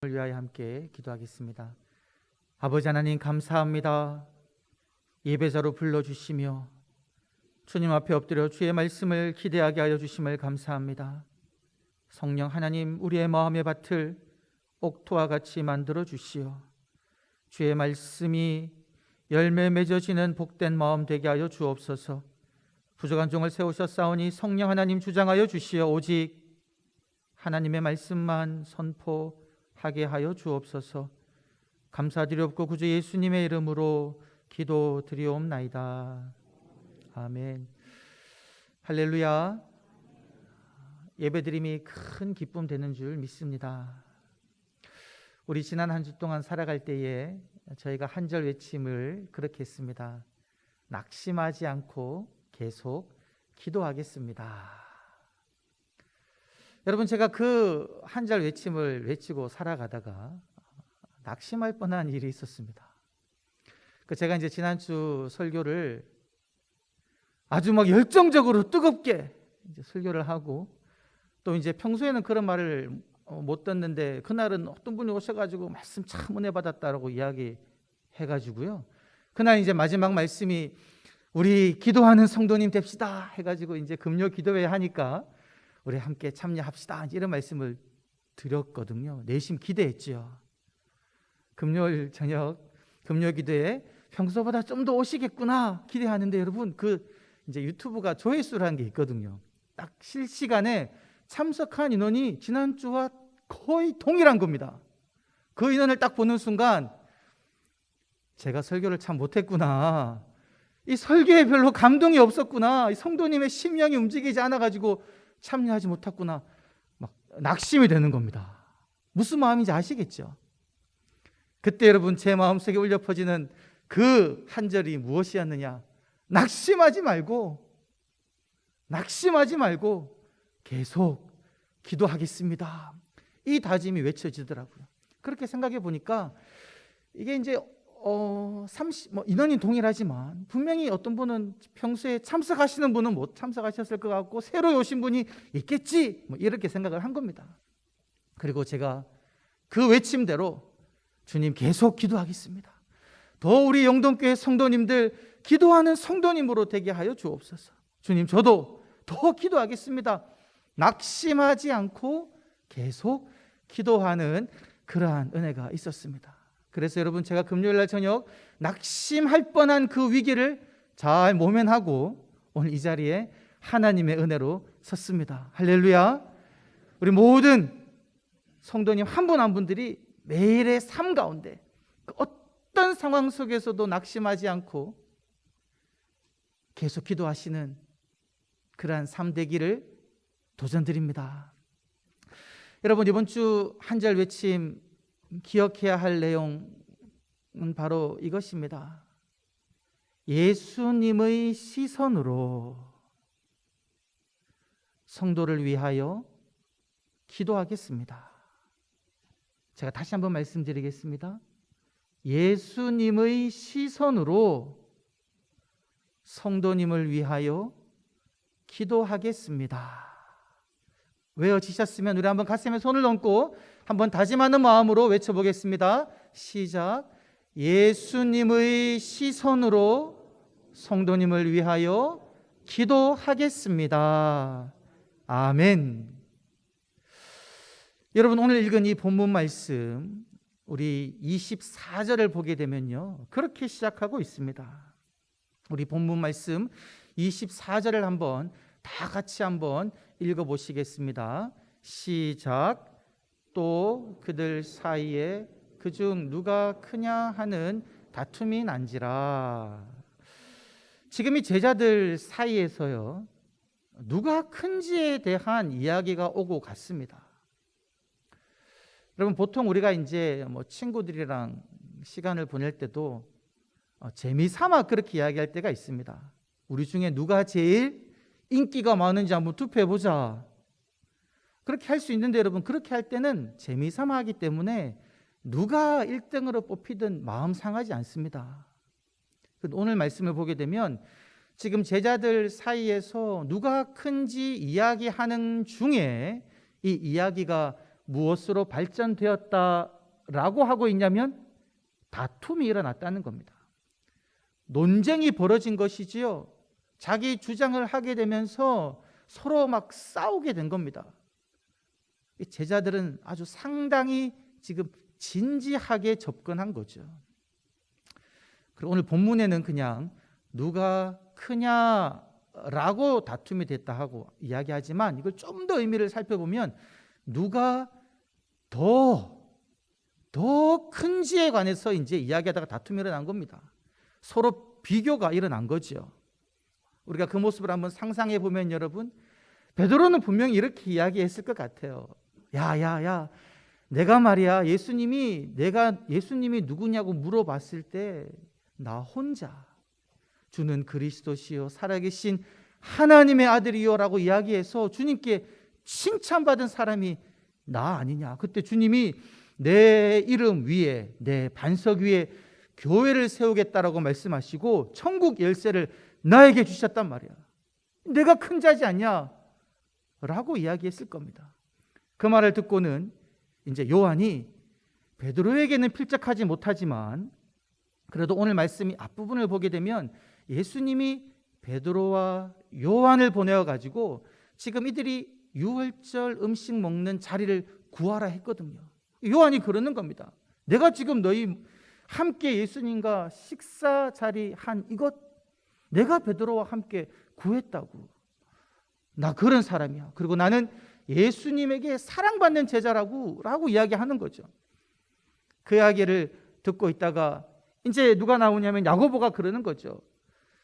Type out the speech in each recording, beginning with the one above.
위하여 함께 기도하겠습니다. 아버지 하나님 감사합니다. 예배자로 불러주시며 주님 앞에 엎드려 주의 말씀을 기대하게 하여 주심을 감사합니다. 성령 하나님, 우리의 마음의 밭을 옥토와 같이 만들어 주시어 주의 말씀이 열매 맺어지는 복된 마음 되게 하여 주옵소서. 부족한 종을 세우셨사오니 성령 하나님 주장하여 주시어 오직 하나님의 말씀만 선포하게 하여 주옵소서. 감사드리옵고 구주 예수님의 이름으로 기도드리옵나이다. 아멘. 할렐루야. 예배드림이 큰 기쁨 되는 줄 믿습니다. 우리 지난 한 주 동안 살아갈 때에 저희가 한 절 외침을 그렇게 했습니다. 낙심하지 않고 계속 기도하겠습니다. 여러분, 제가 그 한 절 외침을 외치고 살아가다가 낙심할 뻔한 일이 있었습니다. 제가 이제 지난주 설교를 아주 막 열정적으로 뜨겁게 이제 설교를 하고, 또 이제 평소에는 그런 말을 못 듣는데 그날은 어떤 분이 오셔가지고 말씀 참 은혜 받았다라고 이야기해가지고요. 그날 이제 마지막 말씀이 우리 기도하는 성도님 됩시다 해가지고 이제 금요 기도회 하니까 우리 함께 참여합시다 이런 말씀을 드렸거든요. 내심 기대했죠. 금요일 저녁 금요 기도회 평소보다 좀 더 오시겠구나 기대하는데, 여러분 그 이제 유튜브가 조회수라는 게 있거든요. 딱 실시간에 참석한 인원이 지난주와 거의 동일한 겁니다. 그 인원을 딱 보는 순간 제가 설교를 참 못했구나, 이 설교에 별로 감동이 없었구나, 이 성도님의 심령이 움직이지 않아가지고 참여하지 못했구나, 막 낙심이 되는 겁니다. 무슨 마음인지 아시겠죠? 그때 여러분 제 마음속에 울려 퍼지는 그 한 절이 무엇이었느냐? 낙심하지 말고 계속 기도하겠습니다. 이 다짐이 외쳐지더라고요. 그렇게 생각해 보니까 이게 이제 인원이 동일하지만 분명히 어떤 분은 평소에 참석하시는 분은 못 참석하셨을 것 같고 새로 오신 분이 있겠지, 이렇게 생각을 한 겁니다. 그리고 제가 그 외침대로 주님 계속 기도하겠습니다. 더 우리 영동교회 성도님들 기도하는 성도님으로 되게 하여 주옵소서. 주님, 저도 더 기도하겠습니다. 낙심하지 않고 계속 기도하는 그러한 은혜가 있었습니다. 그래서 여러분, 제가 금요일날 저녁 낙심할 뻔한 그 위기를 잘 모면하고 오늘 이 자리에 하나님의 은혜로 섰습니다. 할렐루야. 우리 모든 성도님 한 분 한 분들이 매일의 삶 가운데 그 어떤 상황 속에서도 낙심하지 않고 계속 기도하시는 그러한 삶 되기를 도전드립니다. 여러분, 이번 주 한 절 외침 기억해야 할 내용은 바로 이것입니다. 예수님의 시선으로 성도를 위하여 기도하겠습니다. 제가 다시 한번 말씀드리겠습니다. 예수님의 시선으로 성도님을 위하여 기도하겠습니다. 외워지셨으면 우리 한번 가슴에 손을 얹고 한번 다짐하는 마음으로 외쳐보겠습니다. 시작. 예수님의 시선으로 성도님을 위하여 기도하겠습니다. 아멘. 여러분, 오늘 읽은 이 본문 말씀 우리 24절을 보게 되면요, 그렇게 시작하고 있습니다. 우리 본문 말씀 24절을 한번 다 같이 한번 읽어보시겠습니다. 시작. 또 그들 사이에 그중 누가 크냐 하는 다툼이 난지라. 지금 이 제자들 사이에서요, 누가 큰지에 대한 이야기가 오고 갔습니다. 여러분, 보통 우리가 이제 친구들이랑 시간을 보낼 때도 재미삼아 그렇게 이야기할 때가 있습니다. 우리 중에 누가 제일 인기가 많은지 한번 투표해보자, 그렇게 할 수 있는데, 여러분 그렇게 할 때는 재미삼아 하기 때문에 누가 1등으로 뽑히든 마음 상하지 않습니다. 오늘 말씀을 보게 되면 지금 제자들 사이에서 누가 큰지 이야기하는 중에 이 이야기가 무엇으로 발전되었다라고 하고 있냐면 다툼이 일어났다는 겁니다. 논쟁이 벌어진 것이지요. 자기 주장을 하게 되면서 서로 막 싸우게 된 겁니다. 제자들은 아주 상당히 지금 진지하게 접근한 거죠. 그리고 오늘 본문에는 그냥 누가 크냐라고 다툼이 됐다 하고 이야기하지만 이걸 좀 더 의미를 살펴보면 누가 더 큰지에 관해서 이제 이야기하다가 다툼이 일어난 겁니다. 서로 비교가 일어난 거죠. 우리가 그 모습을 한번 상상해 보면 여러분, 베드로는 분명히 이렇게 이야기했을 것 같아요. 야, 내가 말이야 예수님이 누구냐고 물어봤을 때 나 혼자 주는 그리스도시요 살아계신 하나님의 아들이요라고 이야기해서 주님께 칭찬받은 사람이 나 아니냐. 그때 주님이 내 이름 위에, 내 반석 위에 교회를 세우겠다라고 말씀하시고 천국 열쇠를 나에게 주셨단 말이야. 내가 큰 자지 않냐? 라고 이야기했을 겁니다. 그 말을 듣고는 이제 요한이 베드로에게는 필적하지 못하지만 그래도 오늘 말씀이 앞부분을 보게 되면 예수님이 베드로와 요한을 보내어 가지고 지금 이들이 유월절 음식 먹는 자리를 구하라 했거든요. 요한이 그러는 겁니다. 내가 지금 너희 함께 예수님과 식사 자리 한 이것 내가 베드로와 함께 구했다고. 나 그런 사람이야. 그리고 나는 예수님에게 사랑받는 제자라고 이야기하는 거죠. 그 이야기를 듣고 있다가 이제 누가 나오냐면 야고보가 그러는 거죠.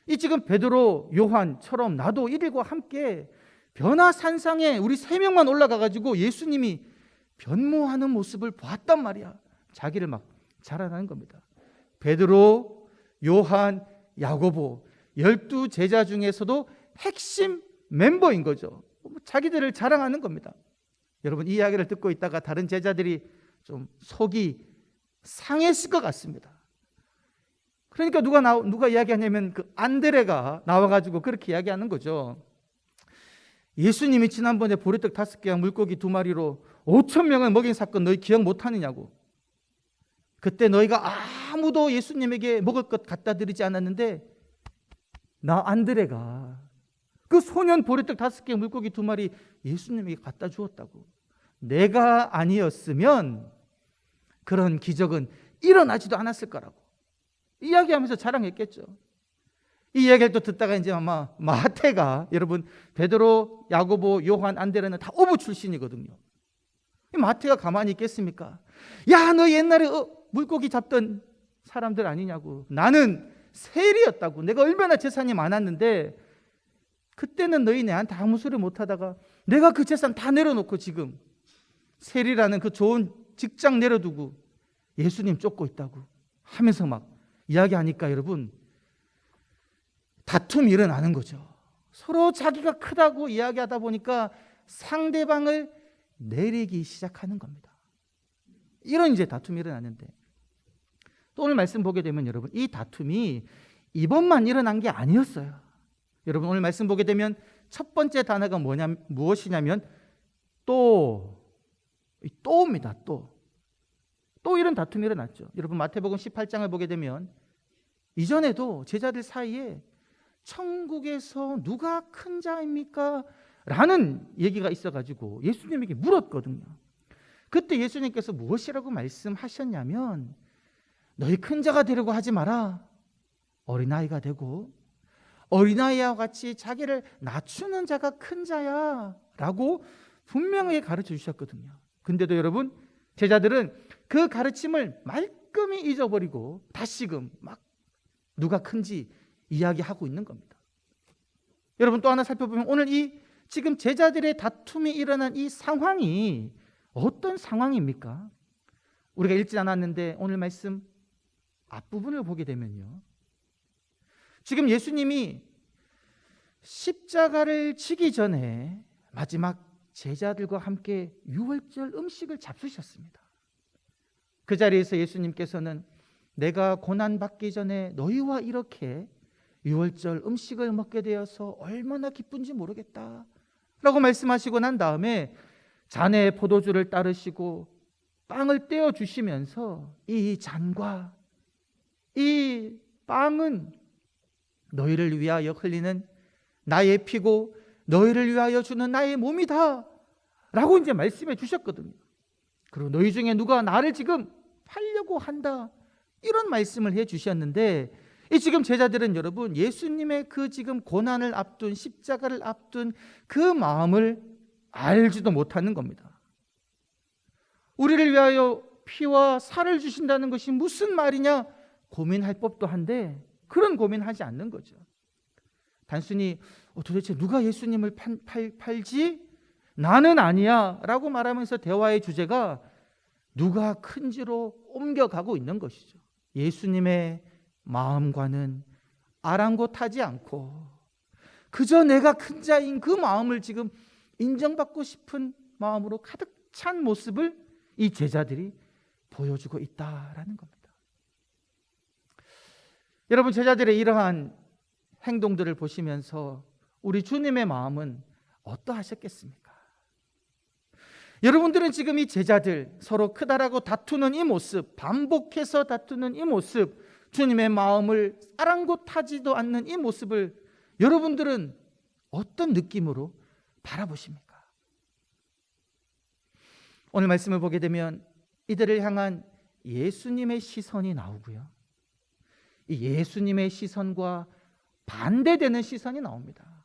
이 지금 베드로, 요한처럼 나도 이들과 함께 변화산상에 우리 3명만 올라가 가지고 예수님이 변모하는 모습을 봤단 말이야. 자기를 막 자랑하는 겁니다. 베드로, 요한, 야고보 12 제자 중에서도 핵심 멤버인 거죠. 자기들을 자랑하는 겁니다. 여러분 이 이야기를 듣고 있다가 다른 제자들이 좀 속이 상했을 것 같습니다. 그러니까 누가 이야기하냐면 그 안드레가 나와가지고 그렇게 이야기하는 거죠. 예수님이 지난번에 보리떡 5개와 물고기 2마리로 5,000명을 먹인 사건 너희 기억 못하느냐고. 그때 너희가 아무도 예수님에게 먹을 것 갖다 드리지 않았는데 나 안드레가 그 소년 보리떡 5개 물고기 2마리 예수님에게 갖다 주었다고. 내가 아니었으면 그런 기적은 일어나지도 않았을 거라고 이야기하면서 자랑했겠죠. 이 이야기를 또 듣다가 이제 아마 마태가, 여러분 베드로, 야고보, 요한, 안드레는 다 어부 출신이거든요. 마태가 가만히 있겠습니까? 야, 너 옛날에 물고기 잡던 사람들 아니냐고. 나는 세리였다고. 내가 얼마나 재산이 많았는데 그때는 너희 내한테 아무 소리 못하다가 내가 그 재산 다 내려놓고 지금 세리라는 그 좋은 직장 내려두고 예수님 쫓고 있다고 하면서 막 이야기하니까 여러분 다툼이 일어나는 거죠. 서로 자기가 크다고 이야기하다 보니까 상대방을 내리기 시작하는 겁니다. 이런 이제 다툼이 일어났는데 또 오늘 말씀 보게 되면 여러분 이 다툼이 이번만 일어난 게 아니었어요. 여러분 오늘 말씀 보게 되면 첫 번째 단어가 무엇이냐면 또입니다. 또 이런 다툼이 일어났죠. 여러분 마태복음 18장을 보게 되면 이전에도 제자들 사이에 천국에서 누가 큰 자입니까? 라는 얘기가 있어가지고 예수님에게 물었거든요. 그때 예수님께서 무엇이라고 말씀하셨냐면 너희 큰 자가 되려고 하지 마라. 어린아이가 되고 어린아이와 같이 자기를 낮추는 자가 큰 자야 라고 분명하게 가르쳐 주셨거든요. 근데도 여러분 제자들은 그 가르침을 말끔히 잊어버리고 다시금 막 누가 큰지 이야기하고 있는 겁니다. 여러분 또 하나 살펴보면 오늘 이 지금 제자들의 다툼이 일어난 이 상황이 어떤 상황입니까? 우리가 읽지 않았는데 오늘 말씀 앞부분을 보게 되면요. 지금 예수님이 십자가를 지기 전에 마지막 제자들과 함께 유월절 음식을 잡수셨습니다. 그 자리에서 예수님께서는 내가 고난받기 전에 너희와 이렇게 유월절 음식을 먹게 되어서 얼마나 기쁜지 모르겠다 라고 말씀하시고 난 다음에 잔에 포도주를 따르시고 빵을 떼어 주시면서 이 잔과 이 빵은 너희를 위하여 흘리는 나의 피고 너희를 위하여 주는 나의 몸이다 라고 이제 말씀해 주셨거든요. 그리고 너희 중에 누가 나를 지금 팔려고 한다, 이런 말씀을 해 주셨는데, 이 지금 제자들은 여러분 예수님의 그 지금 고난을 앞둔, 십자가를 앞둔 그 마음을 알지도 못하는 겁니다. 우리를 위하여 피와 살을 주신다는 것이 무슨 말이냐 고민할 법도 한데 그런 고민하지 않는 거죠. 단순히 도대체 누가 예수님을 팔지? 나는 아니야 라고 말하면서 대화의 주제가 누가 큰지로 옮겨가고 있는 것이죠. 예수님의 마음과는 아랑곳하지 않고 그저 내가 큰 자인 그 마음을 지금 인정받고 싶은 마음으로 가득 찬 모습을 이 제자들이 보여주고 있다라는 겁니다. 여러분, 제자들의 이러한 행동들을 보시면서 우리 주님의 마음은 어떠하셨겠습니까? 여러분들은 지금 이 제자들 서로 크다라고 다투는 이 모습, 반복해서 다투는 이 모습, 주님의 마음을 아랑곳하지도 않는 이 모습을 여러분들은 어떤 느낌으로 바라보십니까? 오늘 말씀을 보게 되면 이들을 향한 예수님의 시선이 나오고요, 이 예수님의 시선과 반대되는 시선이 나옵니다.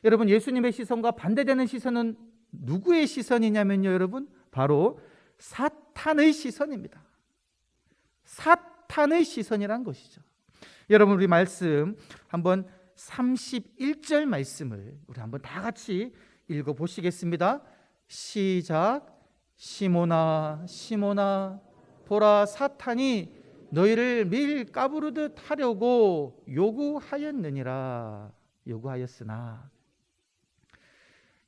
여러분, 예수님의 시선과 반대되는 시선은 누구의 시선이냐면요, 여러분, 바로 사탄의 시선입니다. 사탄의 시선이란 것이죠. 여러분, 우리 말씀 한번 31절 말씀을 우리 한번 다 같이 읽어 보시겠습니다. 시작. 시몬아 시몬아, 보라, 사탄이 너희를 밀 까부르듯 하려고 요구하였느니라. 요구하였으나,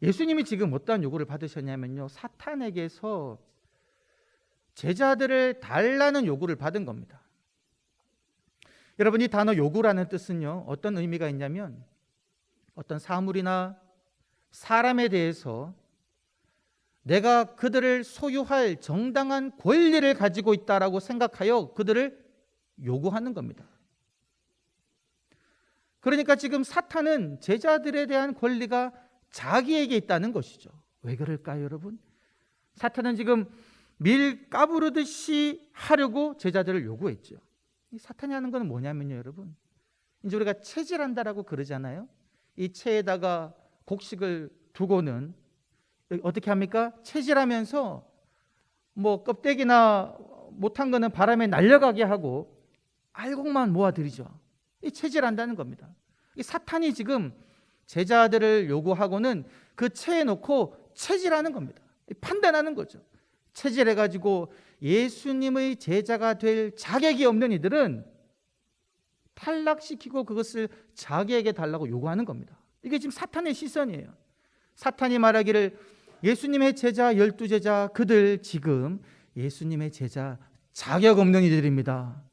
예수님이 지금 어떠한 요구를 받으셨냐면요, 사탄에게서 제자들을 달라는 요구를 받은 겁니다. 여러분, 이 단어 요구라는 뜻은요, 어떤 의미가 있냐면 어떤 사물이나 사람에 대해서 내가 그들을 소유할 정당한 권리를 가지고 있다라고 생각하여 그들을 요구하는 겁니다. 그러니까 지금 사탄은 제자들에 대한 권리가 자기에게 있다는 것이죠. 왜 그럴까요, 여러분? 사탄은 지금 밀 까부르듯이 하려고 제자들을 요구했죠. 이 사탄이 하는 건 뭐냐면요, 여러분, 이제 우리가 체질한다라고 그러잖아요. 이 체에다가 곡식을 두고는 어떻게 합니까? 체질하면서 뭐 껍데기나 못한 거는 바람에 날려가게 하고 알곡만 모아들이죠. 이 체질한다는 겁니다. 이 사탄이 지금 제자들을 요구하고는 그 체에 놓고 체질하는 겁니다. 판단하는 거죠. 체질해가지고 예수님의 제자가 될 자격이 없는 이들은 탈락시키고 그것을 자기에게 달라고 요구하는 겁니다. 이게 지금 사탄의 시선이에요. 사탄이 말하기를 예수님의 제자 12제자, 그들 지금 예수님의 제자 자격 없는 이들입니다.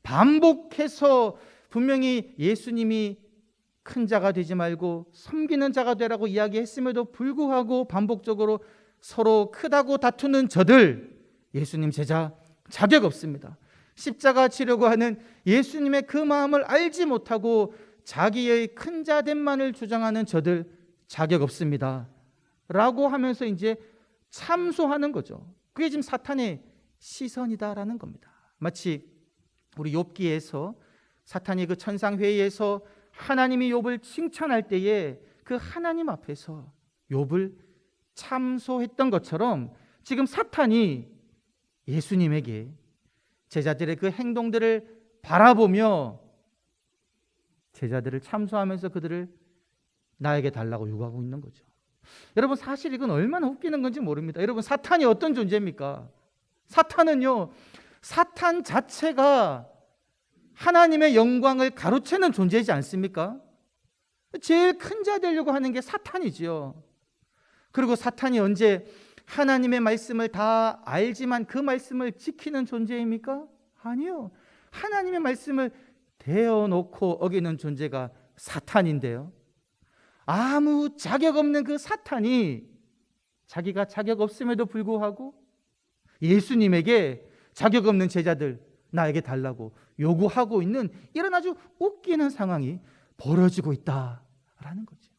반복해서 분명히 예수님이 큰 자가 되지 말고 섬기는 자가 되라고 이야기했음에도 불구하고 반복적으로 서로 크다고 다투는 저들, 예수님 제자 자격 없습니다. 십자가 지려고 하는 예수님의 그 마음을 알지 못하고 자기의 큰 자됨만을 주장하는 저들 자격 없습니다 라고 하면서 이제 참소하는 거죠. 그게 지금 사탄의 시선이다라는 겁니다. 마치 우리 욥기에서 사탄이 그 천상회의에서 하나님이 욥을 칭찬할 때에 그 하나님 앞에서 욥을 참소했던 것처럼 지금 사탄이 예수님에게 제자들의 그 행동들을 바라보며 제자들을 참소하면서 그들을 나에게 달라고 요구하고 있는 거죠. 여러분, 사실 이건 얼마나 웃기는 건지 모릅니다. 여러분, 사탄이 어떤 존재입니까? 사탄은요, 사탄 자체가 하나님의 영광을 가로채는 존재이지 않습니까? 제일 큰 자 되려고 하는 게 사탄이지요. 그리고 사탄이 언제 하나님의 말씀을 다 알지만 그 말씀을 지키는 존재입니까? 아니요. 하나님의 말씀을 대어놓고 어기는 존재가 사탄인데요, 아무 자격 없는 그 사탄이 자기가 자격 없음에도 불구하고 예수님에게 자격 없는 제자들 나에게 달라고 요구하고 있는 이런 아주 웃기는 상황이 벌어지고 있다라는 거죠.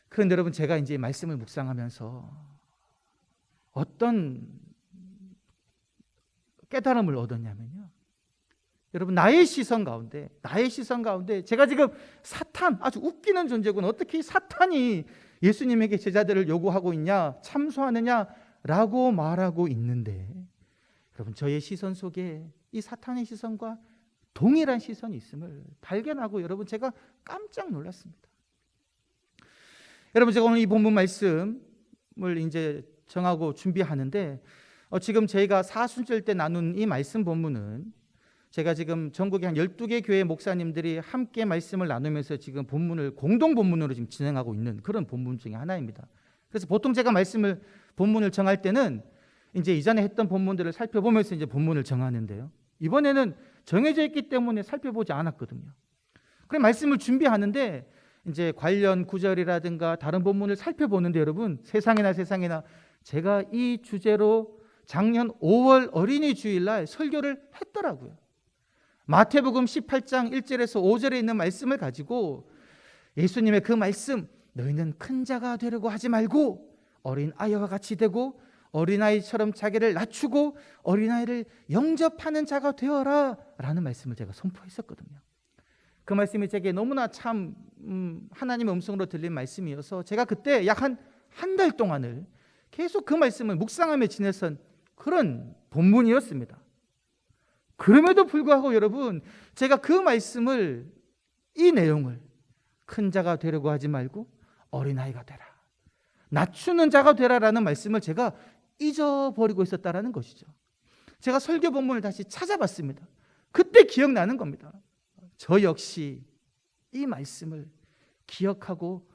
그런데 여러분, 제가 이제 말씀을 묵상하면서 어떤 깨달음을 얻었냐면요, 여러분, 나의 시선 가운데 제가 지금 사탄, 아주 웃기는 존재군, 어떻게 사탄이 예수님에게 제자들을 요구하고 있냐, 참소하느냐라고 말하고 있는데, 여러분, 저의 시선 속에 이 사탄의 시선과 동일한 시선이 있음을 발견하고 여러분, 제가 깜짝 놀랐습니다. 여러분, 제가 오늘 이 본문 말씀을 이제 정하고 준비하는데, 지금 저희가 사순절 때 나눈 이 말씀 본문은 제가 지금 전국의 한 12개 교회 목사님들이 함께 말씀을 나누면서 지금 본문을 공동 본문으로 지금 진행하고 있는 그런 본문 중에 하나입니다. 그래서 보통 제가 본문을 정할 때는 이제 이전에 했던 본문들을 살펴보면서 이제 본문을 정하는데요, 이번에는 정해져 있기 때문에 살펴보지 않았거든요. 그래 말씀을 준비하는데 이제 관련 구절이라든가 다른 본문을 살펴보는데, 여러분, 세상에나 제가 이 주제로 작년 5월 어린이 주일날 설교를 했더라고요. 마태복음 18장 1절에서 5절에 있는 말씀을 가지고 예수님의 그 말씀, 너희는 큰 자가 되려고 하지 말고 어린 아이와 같이 되고 어린아이처럼 자기를 낮추고 어린아이를 영접하는 자가 되어라 라는 말씀을 제가 선포했었거든요. 그 말씀이 제게 너무나 참 하나님의 음성으로 들린 말씀이어서 제가 그때 약 한 달 동안을 계속 그 말씀을 묵상하며 지냈던 그런 본문이었습니다. 그럼에도 불구하고 여러분, 제가 그 말씀을, 이 내용을, 큰 자가 되려고 하지 말고 어린아이가 되라, 낮추는 자가 되라라는 말씀을 제가 잊어버리고 있었다라는 것이죠. 제가 설교 본문을 다시 찾아봤습니다. 그때 기억나는 겁니다. 저 역시 이 말씀을 기억하고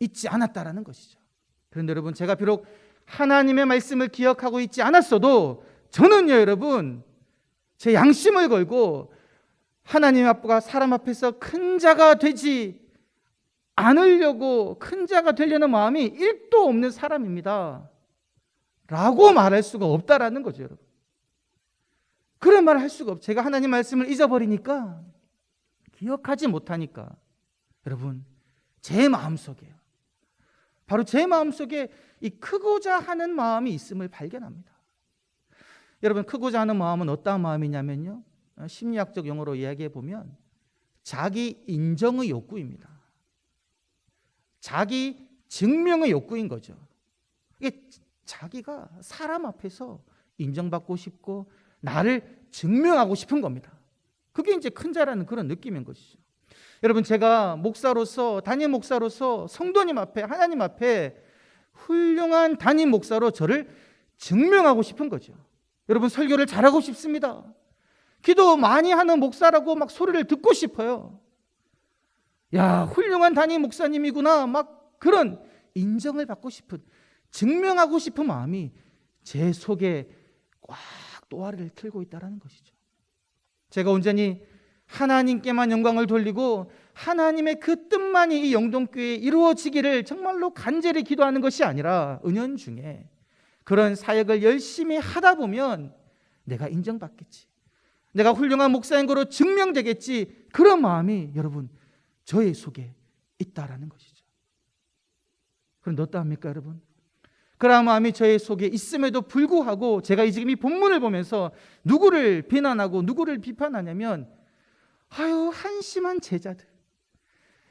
있지 않았다라는 것이죠. 그런데 여러분, 제가 비록 하나님의 말씀을 기억하고 있지 않았어도 저는요, 여러분, 제 양심을 걸고 하나님 앞과 사람 앞에서 큰 자가 되지 않으려고, 큰 자가 되려는 마음이 1도 없는 사람입니다 라고 말할 수가 없다라는 거죠, 여러분. 그런 말을 할 수가 없어요. 제가 하나님 말씀을 잊어버리니까, 기억하지 못하니까, 여러분, 제 마음속에요, 바로 제 마음속에 이 크고자 하는 마음이 있음을 발견합니다. 여러분, 크고자 하는 마음은 어떠한 마음이냐면요, 심리학적 용어로 이야기해 보면 자기 인정의 욕구입니다. 자기 증명의 욕구인 거죠. 이게 자기가 사람 앞에서 인정받고 싶고 나를 증명하고 싶은 겁니다. 그게 이제 큰 자라는 그런 느낌인 것이죠. 여러분, 제가 목사로서, 담임 목사로서 성도님 앞에, 하나님 앞에 훌륭한 담임 목사로 저를 증명하고 싶은 거죠. 여러분, 설교를 잘하고 싶습니다. 기도 많이 하는 목사라고 막 소리를 듣고 싶어요. 야, 훌륭한 담임 목사님이구나, 막 그런 인정을 받고 싶은, 증명하고 싶은 마음이 제 속에 꽉 또아리를 틀고 있다는 것이죠. 제가 온전히 하나님께만 영광을 돌리고 하나님의 그 뜻만이 이 영동교회에 이루어지기를 정말로 간절히 기도하는 것이 아니라, 은연중에 그런 사역을 열심히 하다 보면 내가 인정받겠지, 내가 훌륭한 목사인 거로 증명되겠지, 그런 마음이 여러분 저의 속에 있다라는 것이죠. 그런데 어떠합니까, 여러분? 그런 마음이 저의 속에 있음에도 불구하고 제가 지금 이 본문을 보면서 누구를 비난하고 누구를 비판하냐면, 한심한 제자들,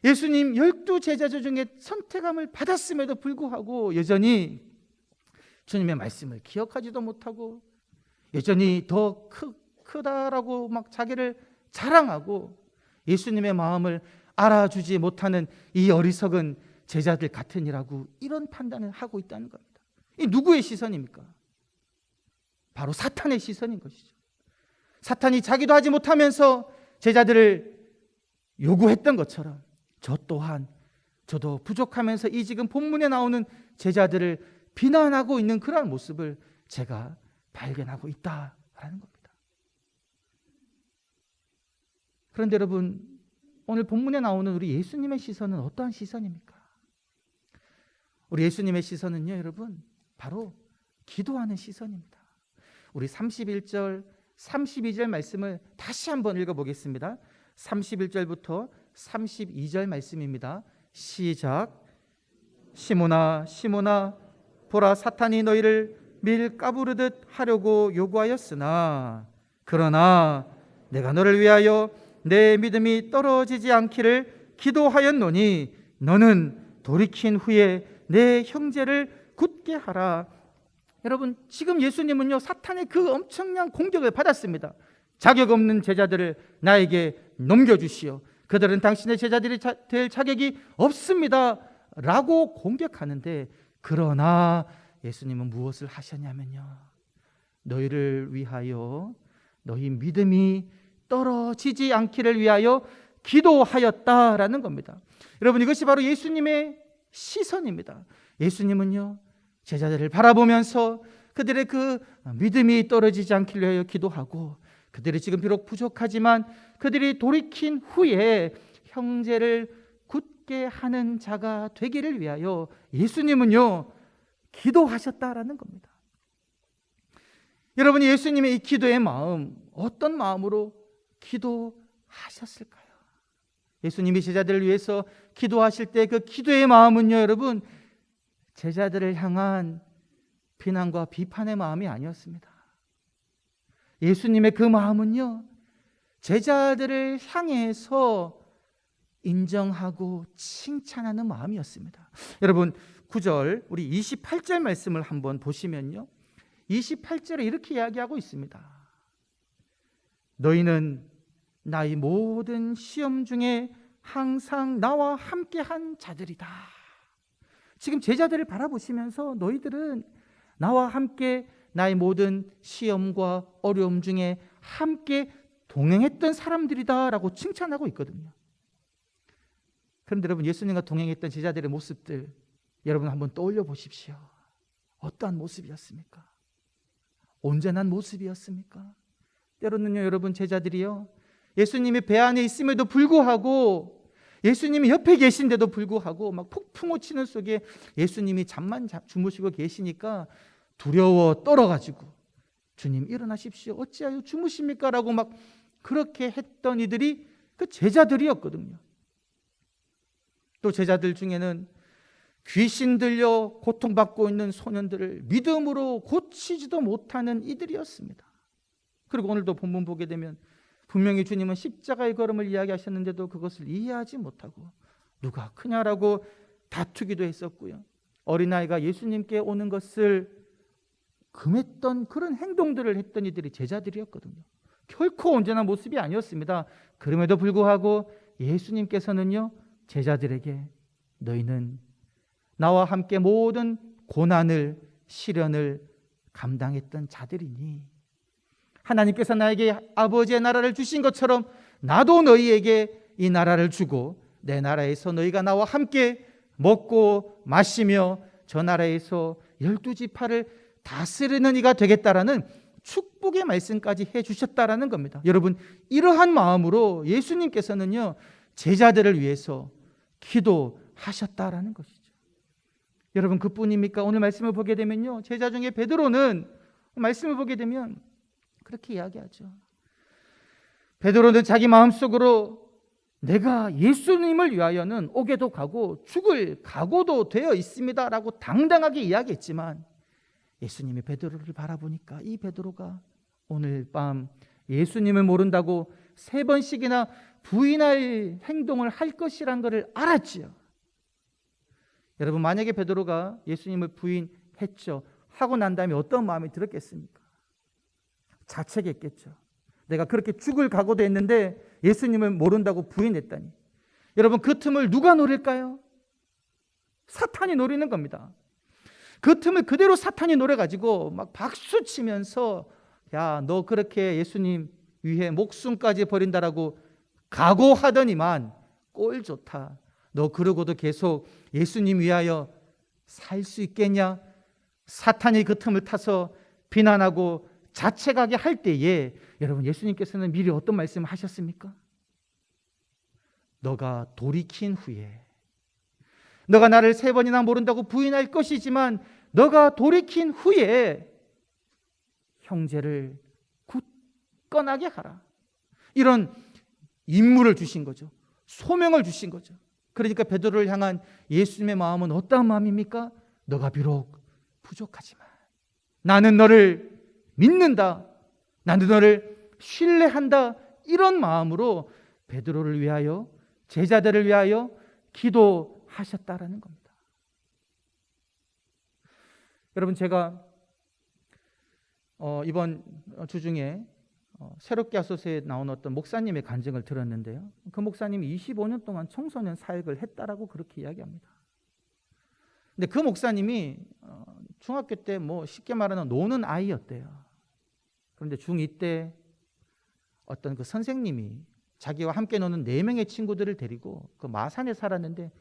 예수님 12제자 중에 선택함을 받았음에도 불구하고 여전히 주님의 말씀을 기억하지도 못하고 여전히 더 크다라고 막 자기를 자랑하고 예수님의 마음을 알아주지 못하는 이 어리석은 제자들 같으니라고, 이런 판단을 하고 있다는 겁니다. 이 누구의 시선입니까? 바로 사탄의 시선인 것이죠. 사탄이 자기도 하지 못하면서 제자들을 요구했던 것처럼 저 또한, 저도 부족하면서 이 지금 본문에 나오는 제자들을 비난하고 있는 그러한 모습을 제가 발견하고 있다라는 겁니다. 그런데 여러분, 오늘 본문에 나오는 우리 예수님의 시선은 어떠한 시선입니까? 우리 예수님의 시선은요, 여러분, 바로 기도하는 시선입니다. 우리 31절, 32절 말씀을 다시 한번 읽어보겠습니다. 31절부터 32절 말씀입니다. 시작. 시몬아, 시몬아, 보라, 사탄이 너희를 밀 까부르듯 하려고 요구하였으나 그러나 내가 너를 위하여 내 믿음이 떨어지지 않기를 기도하였노니 너는 돌이킨 후에 내 형제를 굳게 하라. 여러분, 지금 예수님은요, 사탄의 그 엄청난 공격을 받았습니다. 자격 없는 제자들을 나에게 넘겨주시오. 그들은 당신의 제자들이 될 자격이 없습니다 라고 공격하는데, 그러나 예수님은 무엇을 하셨냐면요, 너희를 위하여 너희 믿음이 떨어지지 않기를 위하여 기도하였다라는 겁니다. 여러분, 이것이 바로 예수님의 시선입니다. 예수님은요, 제자들을 바라보면서 그들의 그 믿음이 떨어지지 않기를 위하여 기도하고, 그들이 지금 비록 부족하지만 그들이 돌이킨 후에 형제를 굳게 하는 자가 되기를 위하여 예수님은요, 기도하셨다라는 겁니다. 여러분, 예수님의 이 기도의 마음, 어떤 마음으로 기도하셨을까요? 예수님이 제자들을 위해서 기도하실 때 그 기도의 마음은요, 여러분, 제자들을 향한 비난과 비판의 마음이 아니었습니다. 예수님의 그 마음은요, 제자들을 향해서 인정하고 칭찬하는 마음이었습니다. 여러분, 9절, 우리 28절 말씀을 한번 보시면요, 28절에 이렇게 이야기하고 있습니다. 너희는 나의 모든 시험 중에 항상 나와 함께한 자들이다. 지금 제자들을 바라보시면서 너희들은 나와 함께 나의 모든 시험과 어려움 중에 함께 동행했던 사람들이다 라고 칭찬하고 있거든요. 그런데 여러분, 예수님과 동행했던 제자들의 모습들 여러분 한번 떠올려 보십시오. 어떠한 모습이었습니까? 온전한 모습이었습니까? 때로는요, 여러분, 제자들이요, 예수님이 배 안에 있음에도 불구하고, 예수님이 옆에 계신데도 불구하고 막 폭풍 오치는 속에 예수님이 잠만 주무시고 계시니까 두려워 떨어가지고 주님 일어나십시오, 어찌하여 주무십니까? 라고 막 그렇게 했던 이들이 그 제자들이었거든요. 또 제자들 중에는 귀신 들려 고통받고 있는 소년들을 믿음으로 고치지도 못하는 이들이었습니다. 그리고 오늘도 본문 보게 되면 분명히 주님은 십자가의 걸음을 이야기하셨는데도 그것을 이해하지 못하고 누가 크냐라고 다투기도 했었고요, 어린아이가 예수님께 오는 것을 금했던 그런 행동들을 했던 이들이 제자들이었거든요. 결코 온전한 모습이 아니었습니다. 그럼에도 불구하고 예수님께서는요, 제자들에게 너희는 나와 함께 모든 고난을, 시련을 감당했던 자들이니 하나님께서 나에게 아버지의 나라를 주신 것처럼 나도 너희에게 이 나라를 주고 내 나라에서 너희가 나와 함께 먹고 마시며 저 나라에서 12지파를 다스리는 이가 되겠다라는 축복의 말씀까지 해주셨다라는 겁니다. 여러분, 이러한 마음으로 예수님께서는요, 제자들을 위해서 기도하셨다라는 것이죠. 여러분, 그뿐입니까? 오늘 말씀을 보게 되면요, 제자 중에 베드로는 말씀을 보게 되면 그렇게 이야기하죠. 베드로는 자기 마음속으로 내가 예수님을 위하여는 옥에도 가고 죽을 각오도 되어 있습니다 라고 당당하게 이야기했지만, 예수님이 베드로를 바라보니까 이 베드로가 오늘 밤 예수님을 모른다고 3번씩이나 부인할 행동을 할 것이란 것을 알았지요. 여러분, 만약에 베드로가 예수님을 부인했죠, 하고 난 다음에 어떤 마음이 들었겠습니까? 자책했겠죠. 내가 그렇게 죽을 각오도 했는데 예수님을 모른다고 부인했다니. 여러분, 그 틈을 누가 노릴까요? 사탄이 노리는 겁니다. 그 틈을 그대로 사탄이 노려가지고 막 박수 치면서, 야, 너 그렇게 예수님 위해 목숨까지 버린다라고 각오하더니만 꼴 좋다. 너 그러고도 계속 예수님 위하여 살 수 있겠냐? 사탄이 그 틈을 타서 비난하고 자책하게 할 때에 여러분, 예수님께서는 미리 어떤 말씀을 하셨습니까? 너가 돌이킨 후에, 너가 나를 3번이나 모른다고 부인할 것이지만 너가 돌이킨 후에 형제를 굳건하게 하라. 이런 임무를 주신 거죠. 소명을 주신 거죠. 그러니까 베드로를 향한 예수님의 마음은 어떠한 마음입니까? 너가 비록 부족하지만 나는 너를 믿는다. 나는 너를 신뢰한다. 이런 마음으로 베드로를 위하여, 제자들을 위하여 기도하셨다라는 겁니다. 여러분, 제가 이번 주 중에 새롭게 하소서에 나온 어떤 목사님의 간증을 들었는데요. 그 목사님이 25년 동안 청소년 사역을 했다라고 그렇게 이야기합니다. 근데 그 목사님이 중학교 때 뭐 쉽게 말하는 노는 아이였대요. 그런데 중2 때 어떤 그 선생님이 자기와 함께 노는 4명의 친구들을 데리고 그 마산에 살았는데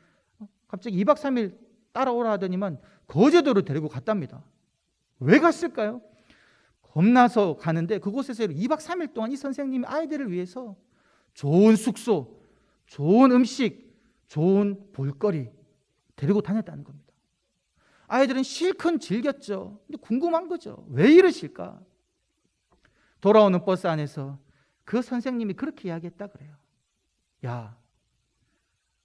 갑자기 2박 3일 따라오라 하더니만 거제도로 데리고 갔답니다. 왜 갔을까요? 겁나서 가는데 그곳에서 2박 3일 동안 이 선생님이 아이들을 위해서 좋은 숙소, 좋은 음식, 좋은 볼거리 데리고 다녔다는 겁니다. 아이들은 실컷 즐겼죠. 근데 궁금한 거죠. 왜 이러실까? 돌아오는 버스 안에서 그 선생님이 그렇게 이야기했다 그래요. 야,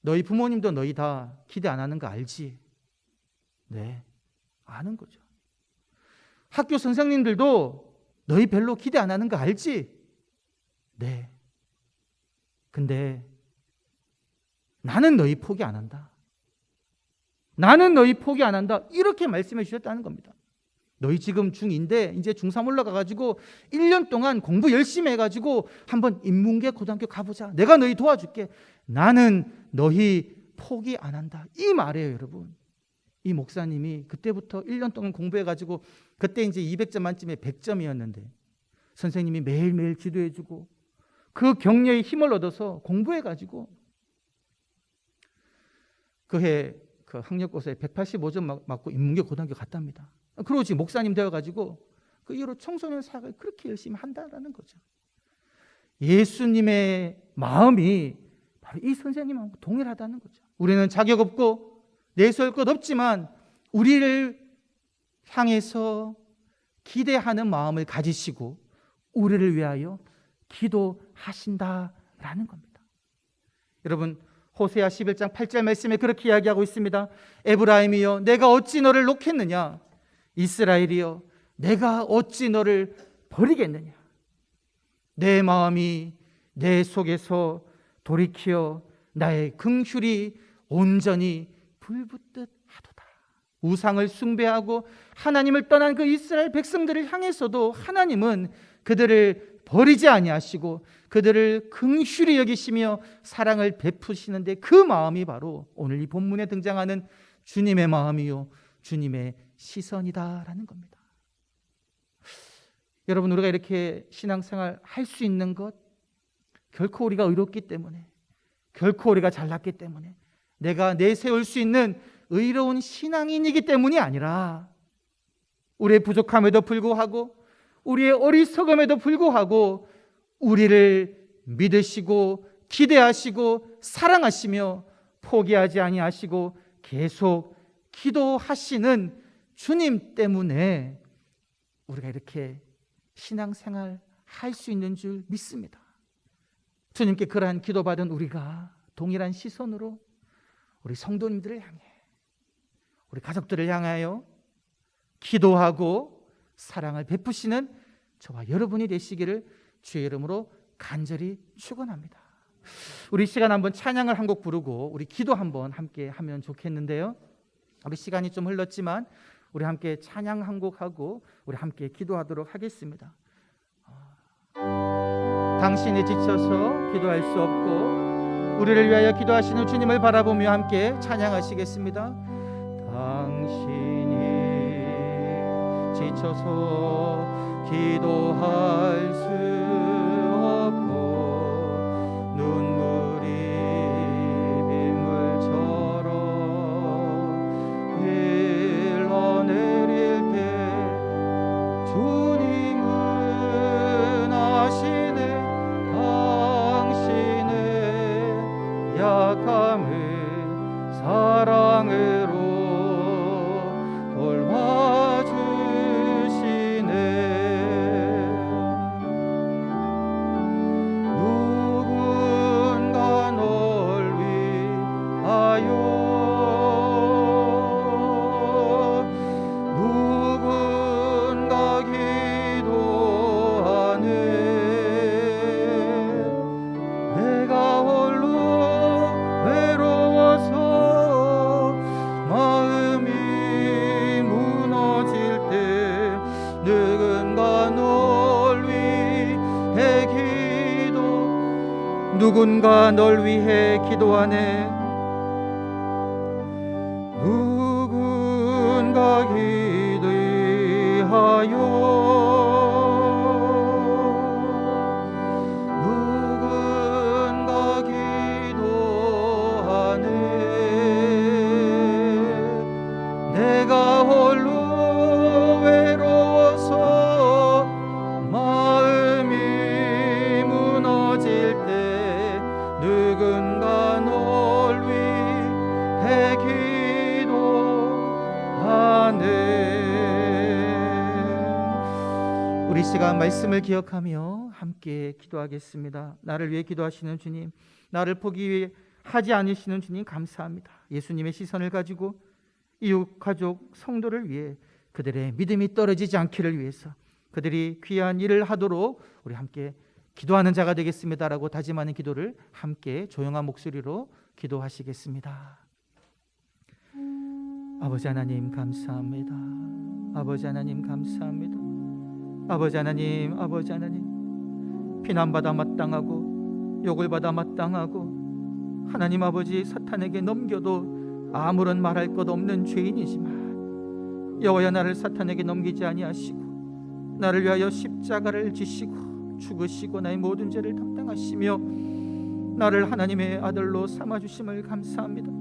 너희 부모님도 너희 다 기대 안 하는 거 알지? 네, 아는 거죠. 학교 선생님들도 너희 별로 기대 안 하는 거 알지? 네. 근데 나는 너희 포기 안 한다. 나는 너희 포기 안 한다. 이렇게 말씀해 주셨다는 겁니다. 너희 지금 중2인데 이제 중3 올라가가지고 1년 동안 공부 열심히 해가지고 한번 인문계 고등학교 가보자. 내가 너희 도와줄게. 나는 너희 포기 안 한다. 이 말이에요, 여러분. 이 목사님이 그때부터 1년 동안 공부해가지고 그때 이제 200점 만점에 100점이었는데 선생님이 매일매일 기도해주고 그 격려의 힘을 얻어서 공부해가지고 그해 그 학력고사에 185점 맞고 인문계 고등학교 갔답니다. 그리고 지금 목사님 되어가지고 그 이후로 청소년 사역을 그렇게 열심히 한다라는 거죠. 예수님의 마음이 바로 이 선생님하고 동일하다는 거죠. 우리는 자격 없고 내세울 것 없지만 우리를 향해서 기대하는 마음을 가지시고 우리를 위하여 기도하신다라는 겁니다. 여러분, 호세아 11장 8절 말씀에 그렇게 이야기하고 있습니다. 에브라임이여 내가 어찌 너를 놓겠느냐, 이스라엘이여 내가 어찌 너를 버리겠느냐. 내 마음이 내 속에서 돌이켜 나의 긍휼이 온전히 불붙듯 하도다. 우상을 숭배하고 하나님을 떠난 그 이스라엘 백성들을 향해서도 하나님은 그들을 버리지 아니하시고 그들을 긍휼히 여기시며 사랑을 베푸시는데 그 마음이 바로 오늘 이 본문에 등장하는 주님의 마음이요 주님의 시선이다라는 겁니다. 여러분, 우리가 이렇게 신앙생활 할 수 있는 것 결코 우리가 의롭기 때문에, 결코 우리가 잘났기 때문에, 내가 내세울 수 있는 의로운 신앙인이기 때문이 아니라 우리의 부족함에도 불구하고 우리의 어리석음에도 불구하고 우리를 믿으시고 기대하시고 사랑하시며 포기하지 아니하시고 계속 기도하시는 주님 때문에 우리가 이렇게 신앙생활 할 수 있는 줄 믿습니다. 주님께 그러한 기도받은 우리가 동일한 시선으로 우리 성도님들을 향해, 우리 가족들을 향하여 기도하고 사랑을 베푸시는 저와 여러분이 되시기를 주의 이름으로 간절히 축원합니다. 우리 시간 한번 찬양을 한 곡 부르고 우리 기도 한번 함께 하면 좋겠는데요. 우리 시간이 좀 흘렀지만 우리 함께 찬양 한 곡 하고 우리 함께 기도하도록 하겠습니다. 당신이 지쳐서 기도할 수 없고 우리를 위하여 기도하시는 주님을 바라보며 함께 찬양하시겠습니다. 당신이 지쳐서 기도할 수 없고 눈물이 빗물처럼 흘러내릴 때 주님은 아시네. 당신의 약함을 사랑을 누군가 널 위해 기도하네. 누군가 기도하여 누군가 기도하네. 내가 홀로 외로워서 마음이 무너질 때 누군가 널 위해 기도하네. 우리 시간 말씀을 기억하며 함께 기도하겠습니다. 나를 위해 기도하시는 주님, 나를 포기하지 않으시는 주님 감사합니다. 예수님의 시선을 가지고 이웃, 가족, 성도를 위해 그들의 믿음이 떨어지지 않기를 위해서 그들이 귀한 일을 하도록 우리 함께 기도하는 자가 되겠습니다라고 다짐하는 기도를 함께 조용한 목소리로 기도하시겠습니다. 아버지 하나님 감사합니다. 아버지 하나님 감사합니다. 아버지 하나님, 아버지 하나님, 비난받아 마땅하고 욕을 받아 마땅하고 하나님 아버지 사탄에게 넘겨도 아무런 말할 것 없는 죄인이지만 여호와여 나를 사탄에게 넘기지 아니하시고 나를 위하여 십자가를 지시고 죽으시고 나의 모든 죄를 담당하시며 나를 하나님의 아들로 삼아주심을 감사합니다.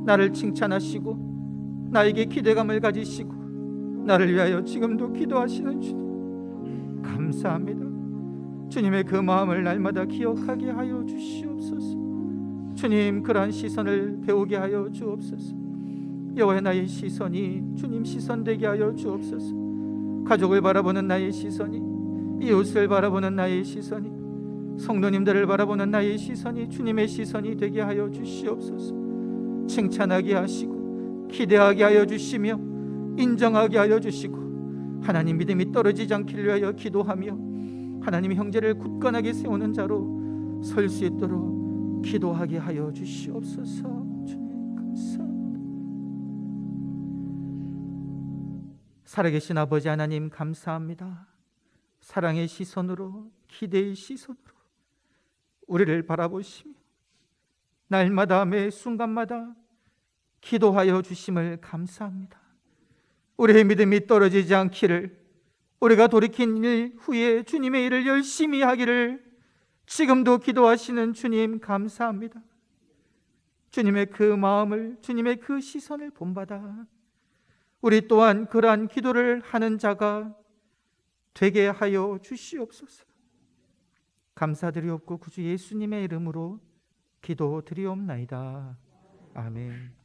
나를 칭찬하시고 나에게 기대감을 가지시고 나를 위하여 지금도 기도하시는 주님 감사합니다. 주님의 그 마음을 날마다 기억하게 하여 주시옵소서. 주님 그러한 시선을 배우게 하여 주옵소서. 여호와의 나의 시선이 주님 시선 되게 하여 주옵소서. 가족을 바라보는 나의 시선이, 이웃을 바라보는 나의 시선이, 성도님들을 바라보는 나의 시선이 주님의 시선이 되게 하여 주시옵소서. 칭찬하게 하시고 기대하게 하여 주시며 인정하게 하여 주시고 하나님 믿음이 떨어지지 않기를 위하여 기도하며 하나님의 형제를 굳건하게 세우는 자로 설 수 있도록 기도하게 하여 주시옵소서. 주님 감사합니다. 살아계신 아버지 하나님 감사합니다. 사랑의 시선으로, 기대의 시선으로 우리를 바라보시며 날마다 매 순간마다 기도하여 주심을 감사합니다. 우리의 믿음이 떨어지지 않기를, 우리가 돌이킨 일 후에 주님의 일을 열심히 하기를 지금도 기도하시는 주님 감사합니다. 주님의 그 마음을, 주님의 그 시선을 본받아 우리 또한 그러한 기도를 하는 자가 되게 하여 주시옵소서. 감사드리옵고 구주 예수님의 이름으로 기도드리옵나이다. 아멘.